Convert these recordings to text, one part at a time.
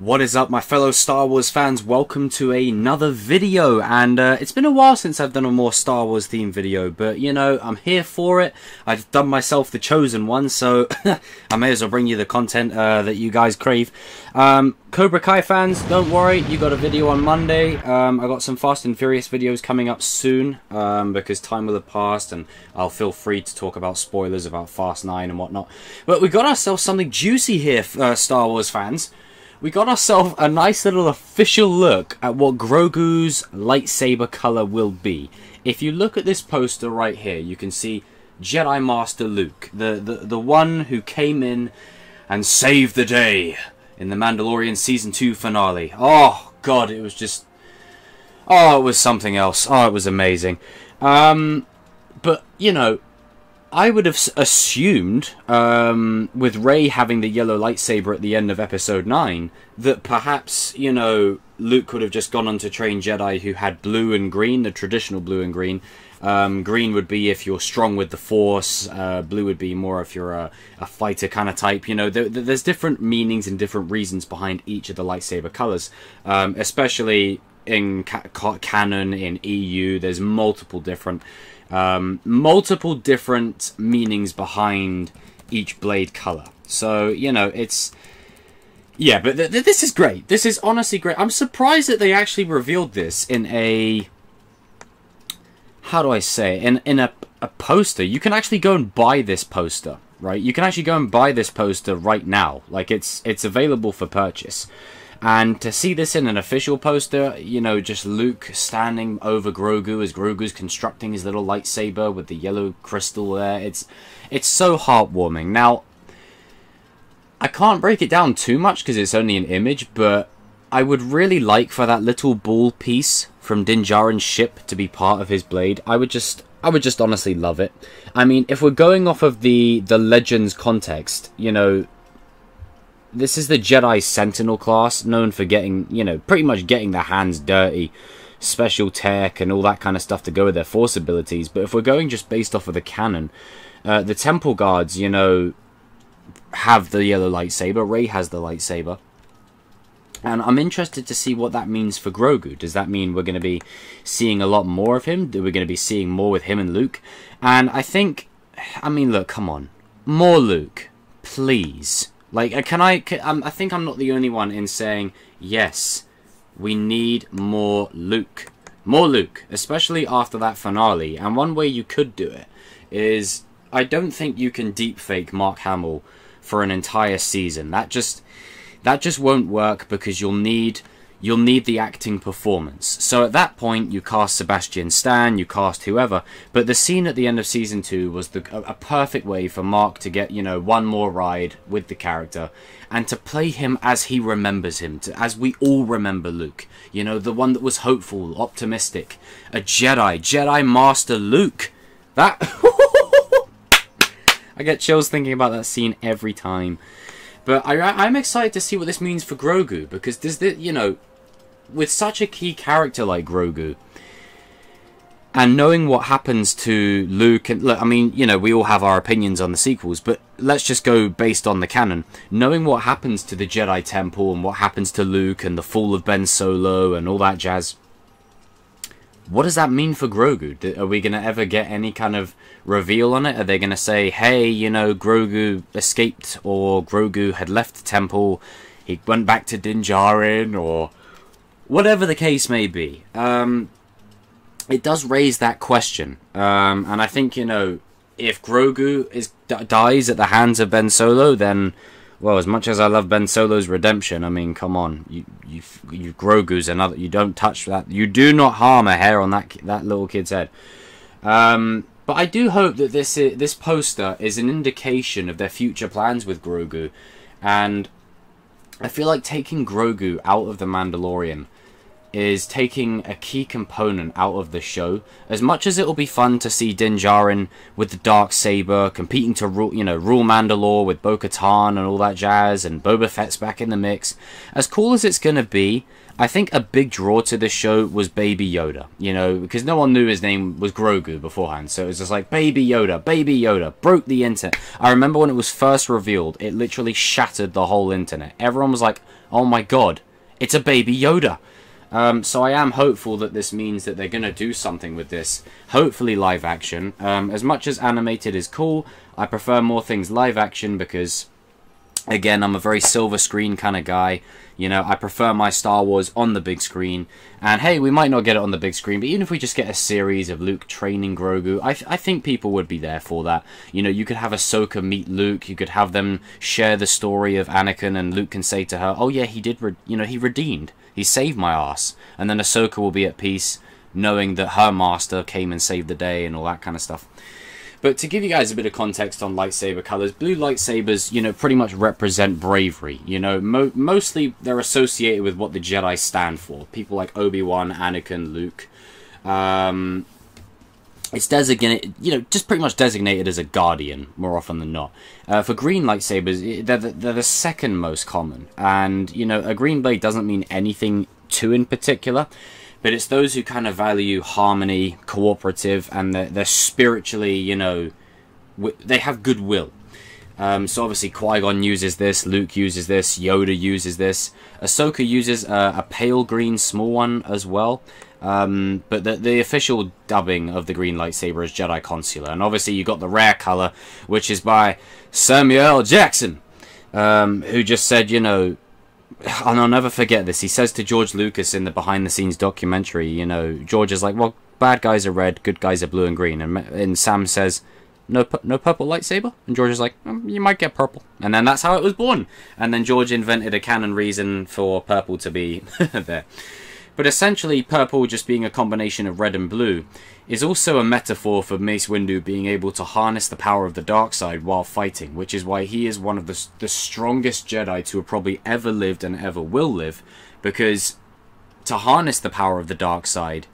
What is up, my fellow Star Wars fans? Welcome to another video, and it's been a while since I've done a more Star Wars themed video, but you know, I'm here for it. I've done myself the chosen one, so I may as well bring you the content that you guys crave. Cobra Kai fans, don't worry, you got a video on Monday. I got some Fast and Furious videos coming up soon, because time will have passed, and I'll feel free to talk about spoilers about Fast 9 and whatnot. But we got ourselves something juicy here, Star Wars fans. We got ourselves a nice little official look at what Grogu's lightsaber color will be. If you look at this poster right here, you can see Jedi Master Luke, the one who came in and saved the day in the Mandalorian Season 2 finale. Oh, God, it was just... oh, it was something else. Oh, it was amazing. But, you know, I would have assumed, with Rey having the yellow lightsaber at the end of Episode 9, that perhaps, you know, Luke could have just gone on to train Jedi who had blue and green, the traditional blue and green. Green would be if you're strong with the Force, blue would be more if you're a fighter kind of type. You know, there's different meanings and different reasons behind each of the lightsaber colors, especially in canon, in EU, there's multiple different meanings behind each blade color. So, you know, it's... yeah, but this is great. This is honestly great. I'm surprised that they actually revealed this in a... how do I say? In a poster. You can actually go and buy this poster, right? You can actually go and buy this poster right now. Like, it's available for purchase. And to see this in an official poster, you know, just Luke standing over Grogu as Grogu's constructing his little lightsaber with the yellow crystal there, it's so heartwarming. Now, I can't break it down too much because it's only an image, but I would really like for that little ball piece from Din Djarin's ship to be part of his blade. I would just honestly love it. I mean, if we're going off of the Legends context, you know, this is the Jedi Sentinel class, known for getting, you know, pretty much getting their hands dirty, special tech and all that kind of stuff to go with their Force abilities. But if we're going just based off of the canon, the Temple Guards, you know, have the yellow lightsaber. Rey has the lightsaber. And I'm interested to see what that means for Grogu. Does that mean we're going to be seeing a lot more of him? Are we going to be seeing more with him and Luke? And I think, I mean, look, come on. More Luke. Please. Like, I think I'm not the only one in saying, yes, we need more Luke. More Luke, especially after that finale. And one way you could do it is, I don't think you can deepfake Mark Hamill for an entire season. That just won't work, because you'll need the acting performance. So at that point, you cast Sebastian Stan, you cast whoever. But the scene at the end of Season 2 was a perfect way for Mark to get, you know, one more ride with the character, and to play him as he remembers him, as we all remember Luke. You know, the one that was hopeful, optimistic, a Jedi Master Luke. That... I get chills thinking about that scene every time. But I'm excited to see what this means for Grogu, because you know, with such a key character like Grogu, and knowing what happens to Luke, and look, I mean, you know, we all have our opinions on the sequels, but let's just go based on the canon. Knowing what happens to the Jedi Temple and what happens to Luke and the fall of Ben Solo and all that jazz, what does that mean for Grogu? Are we going to ever get any kind of reveal on it? Are they going to say, hey, you know, Grogu escaped, or Grogu had left the temple, he went back to Din Djarin, or whatever the case may be? It does raise that question. And I think, you know, if Grogu dies at the hands of Ben Solo, then... well, as much as I love Ben Solo's redemption, I mean, come on, you Grogu's another. You don't touch that. You do not harm a hair on that little kid's head. But I do hope that this poster is an indication of their future plans with Grogu, and I feel like taking Grogu out of the Mandalorian is taking a key component out of the show. As much as it'll be fun to see Din Djarin with the Darksaber competing to rule Mandalore with Bo-Katan and all that jazz, and Boba Fett's back in the mix, as cool as it's gonna be, I think a big draw to this show was Baby Yoda, you know, because no one knew his name was Grogu beforehand, so it was just like, Baby Yoda, broke the internet. I remember when it was first revealed, it literally shattered the whole internet. Everyone was like, oh my god, it's a Baby Yoda. So I am hopeful that this means that they're going to do something with this, hopefully live action. As much as animated is cool, I prefer more things live action because, again, I'm a very silver screen kind of guy. You know, I prefer my Star Wars on the big screen. And hey, we might not get it on the big screen, but even if we just get a series of Luke training Grogu, I think people would be there for that. You know, you could have Ahsoka meet Luke, you could have them share the story of Anakin, and Luke can say to her, oh yeah, he did, he redeemed. He saved my ass. And then Ahsoka will be at peace, knowing that her master came and saved the day and all that kind of stuff. But to give you guys a bit of context on lightsaber colors, blue lightsabers, you know, pretty much represent bravery. You know, mostly they're associated with what the Jedi stand for. People like Obi-Wan, Anakin, Luke. It's designated, you know, just pretty much designated as a guardian, more often than not. For green lightsabers, they're the second most common. And, you know, a green blade doesn't mean anything in particular. But it's those who kind of value harmony, cooperative, and they're spiritually, you know, they have goodwill. So obviously Qui-Gon uses this, Luke uses this, Yoda uses this. Ahsoka uses a pale green small one as well. But the official dubbing of the green lightsaber is Jedi Consular. And obviously you got the rare color, which is by Samuel L. Jackson, who just said, you know, and I'll never forget this, he says to George Lucas in the behind-the-scenes documentary, you know, George is like, well, bad guys are red, good guys are blue and green. And Sam says, no purple lightsaber? And George is like, you might get purple. And then that's how it was born. And then George invented a canon reason for purple to be there. But essentially, purple just being a combination of red and blue is also a metaphor for Mace Windu being able to harness the power of the dark side while fighting, which is why he is one of the strongest Jedi to have probably ever lived and ever will live, because to harness the power of the dark side,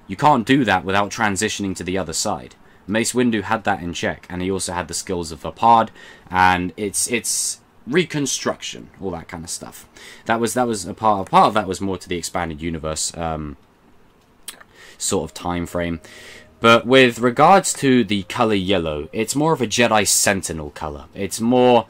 you can't do that without transitioning to the other side. Mace Windu had that in check, and he also had the skills of Vapad, and it's reconstruction, all that kind of stuff. That was a part of that was more to the expanded universe sort of time frame. But with regards to the color yellow, it's more of a Jedi Sentinel color. It's more,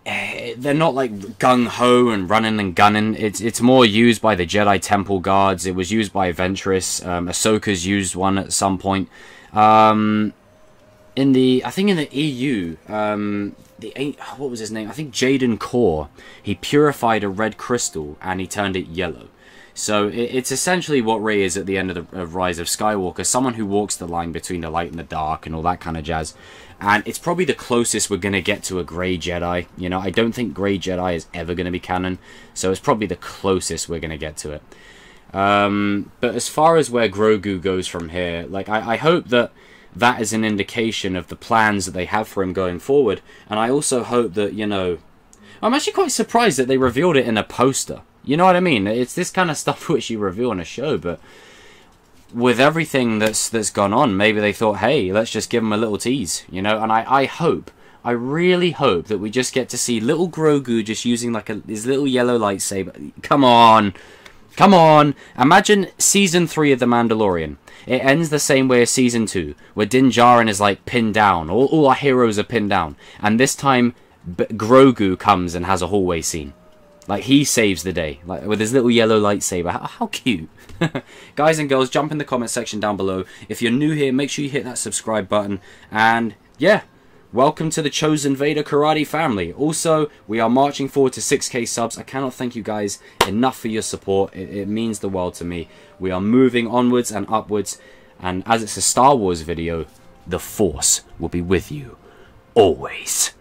they're not like gung-ho and running and gunning. It's more used by the Jedi Temple Guards. It was used by Ventress. Ahsoka's used one at some point. I think in the EU, what was his name? I think Jaden Core. He purified a red crystal and he turned it yellow. So it's essentially what Rey is at the end of Rise of Skywalker, someone who walks the line between the light and the dark and all that kind of jazz. And it's probably the closest we're going to get to a Grey Jedi. You know, I don't think Grey Jedi is ever going to be canon, so it's probably the closest we're going to get to it. But as far as where Grogu goes from here, like I hope that is an indication of the plans that they have for him going forward. And I also hope that, you know, I'm actually quite surprised that they revealed it in a poster. You know what I mean? It's this kind of stuff which you reveal on a show, but with everything that's gone on, maybe they thought, hey, let's just give him a little tease, you know? And I really hope that we just get to see little Grogu just using like his little yellow lightsaber. Come on! Come on! Imagine Season 3 of The Mandalorian. It ends the same way as Season 2, where Din Djarin is like pinned down. All our heroes are pinned down. And this time, Grogu comes and has a hallway scene. Like, he saves the day, like with his little yellow lightsaber. How cute. Guys and girls, jump in the comment section down below. If you're new here, make sure you hit that subscribe button. And, yeah, welcome to the Chosen Vader Karate family. Also, we are marching forward to 6K subs. I cannot thank you guys enough for your support. It means the world to me. We are moving onwards and upwards. And as it's a Star Wars video, the Force will be with you always.